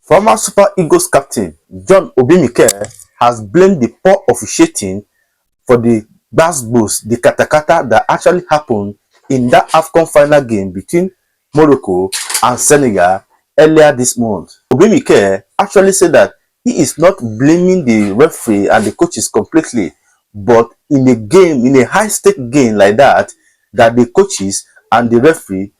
Former Super Eagles captain John Obi Mikel has blamed the poor officiating for the gbas the katakata that actually happened in that Afcon final game between Morocco and Senegal earlier this month. Obi Mikel actually said that he is not blaming the referee and the coaches completely, but in a game, in a high-stake game like that, that the coaches and the referee,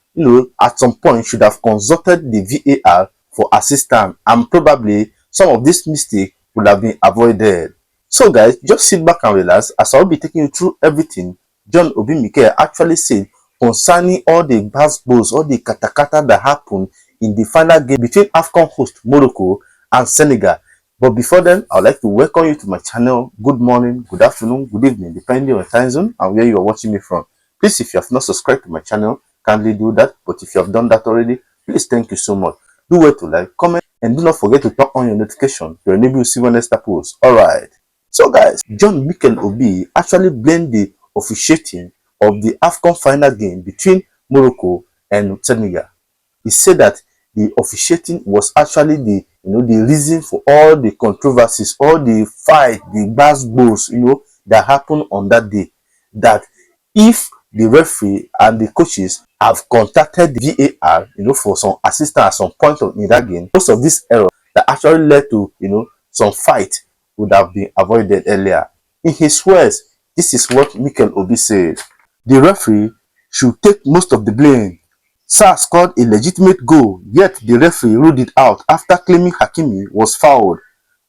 at some point should have consulted the VAR for assistance, and probably some of this mistake would have been avoided. So guys, just sit back and relax as I'll be taking you through everything John Obi Mikel actually said concerning all the gbas, all the katakata that happened in the final game between Afcon host Morocco and Senegal. But before then, I'd like to welcome you to my channel. Good morning, good afternoon, good evening, depending on your time zone and where you are watching me from. Please, if you have not subscribed to my channel, kindly do that. But if you have done that already, please, thank you so much. Do well to like, comment, and do not forget to turn on your notification to enable you to see when next I post. Alright. So guys, John Mikel Obi actually blamed the officiating of the Afcon final game between Morocco and Senegal. He said that the officiating was actually the reason for all the controversies, all the fight, the gbas, that happened on that day. That if the referee and the coaches have contacted the VAR, for some assistance at some point in that game, most of this error that actually led to, some fight would have been avoided earlier. In his words, this is what Mikel Obi said. The referee should take most of the blame. Sarr scored a legitimate goal, yet the referee ruled it out after claiming Hakimi was fouled,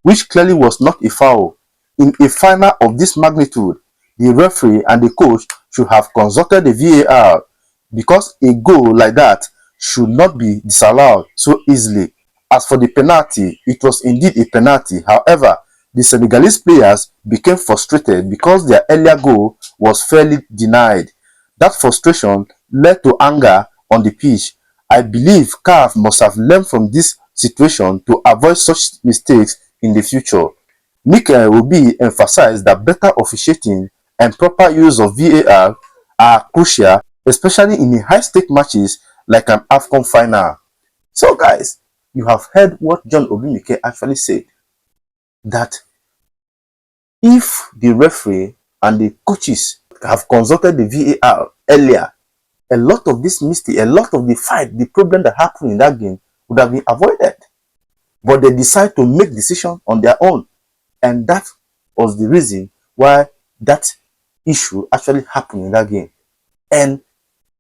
which clearly was not a foul. In a final of this magnitude, the referee and the coach should have consulted the VAR, because a goal like that should not be disallowed so easily. As for the penalty, it was indeed a penalty. However, the Senegalese players became frustrated because their earlier goal was fairly denied. That frustration led to anger on the pitch. I believe CAF must have learned from this situation to avoid such mistakes in the future. Mikel Obi emphasized that better officiating and proper use of VAR are crucial, especially in high-stake matches like an Afcon final. So guys, you have heard what John Obi Mikel actually said, that if the referee and the coaches have consulted the VAR earlier, a lot of this mistake, a lot of the fight, the problem that happened in that game would have been avoided. But they decide to make decisions on their own. And that was the reason why that issue actually happened in that game. And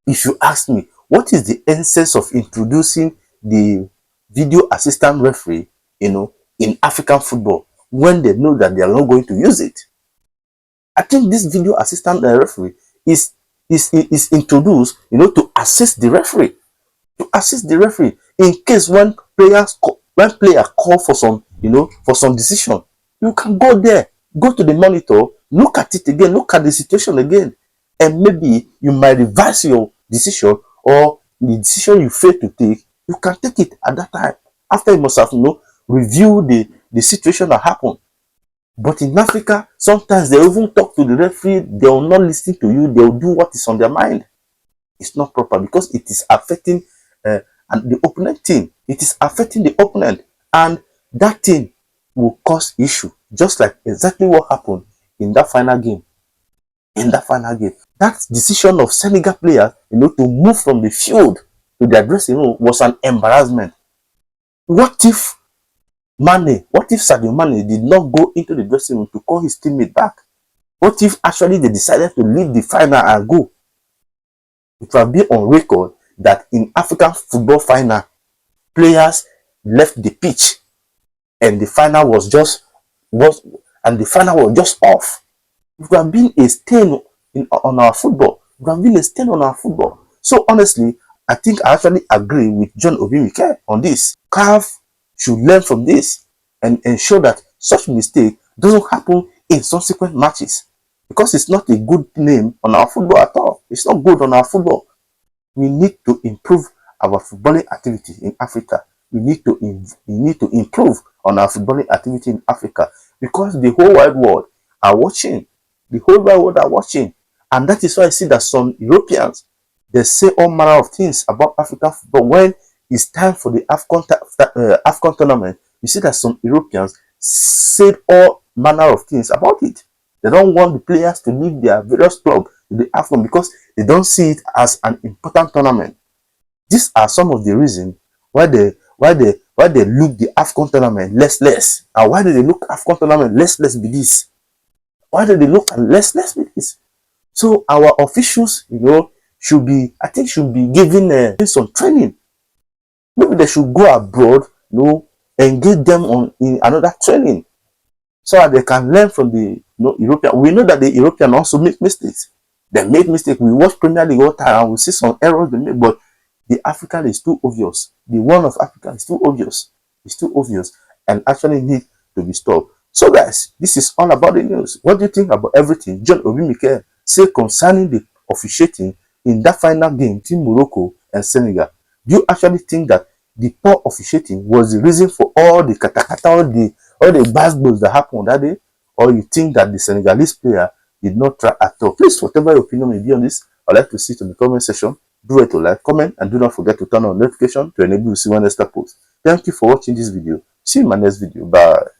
if you ask me, what is the essence of introducing the video assistant referee, in African football, when they know that they are not going to use it? I think this video assistant referee is introduced, to assist the referee, in case when player call for some, for some decision, you can go there, go to the monitor, look at it again, look at the situation again, and maybe you might revise your decision, or the decision you fail to take, you can take it at that time after you must have review the situation that happened. But in Africa, sometimes they even talk to the referee, they will not listen to you, they will do what is on their mind. It's not proper, because it is affecting and the opponent team. It is affecting the opponent, and that thing will cause issue, just like exactly what happened in that final game. That decision of Senegal players, to move from the field to their dressing room was an embarrassment. What if Sadio Mane did not go into the dressing room to call his teammate back? What if actually they decided to leave the final and go? It will be on record that in African football final, players left the pitch and the final was just off. It would have been a stain on our football. It would have been a stain on our football. So honestly, I think I actually agree with John Obi Mikel on this. CAF should learn from this and ensure that such mistake doesn't happen in subsequent matches, because it's not a good name on our football at all. It's not good on our football. We need to improve our footballing activity in Africa. We need to improve on our footballing activity in Africa, because the whole wide world are watching. The whole wide world are watching, and that is why I see that some Europeans, they say all manner of things about African football, when it's time for the Afcon tournament, you see that some Europeans said all manner of things about it. They don't want the players to leave their various clubs to the Afcon because they don't see it as an important tournament. These are some of the reasons why they look the Afcon tournament less. And why do they look Afcon tournament less be this? Why do they look at less be this? So our officials, should be, I think, should be given some training. Maybe they should go abroad, engage them in another training, so that they can learn from the European. We know that the European also make mistakes. They made mistakes. We watch Premier League all the time and we see some errors they make, but the African is too obvious. The one of Africa is too obvious. It's too obvious and actually need to be stopped. So guys, this is all about the news. What do you think about everything John Obi Mikel say concerning the officiating in that final game between Morocco and Senegal? Do you actually think that the poor officiating was the reason for all the katakata, all the basketballs that happened that day? Or you think that the Senegalese player did not try at all? Please, whatever your opinion may be on this, I'd like to see it in the comment section. Do it to like, comment, and do not forget to turn on notification to enable you to see when next post. Thank you for watching this video. See you in my next video. Bye.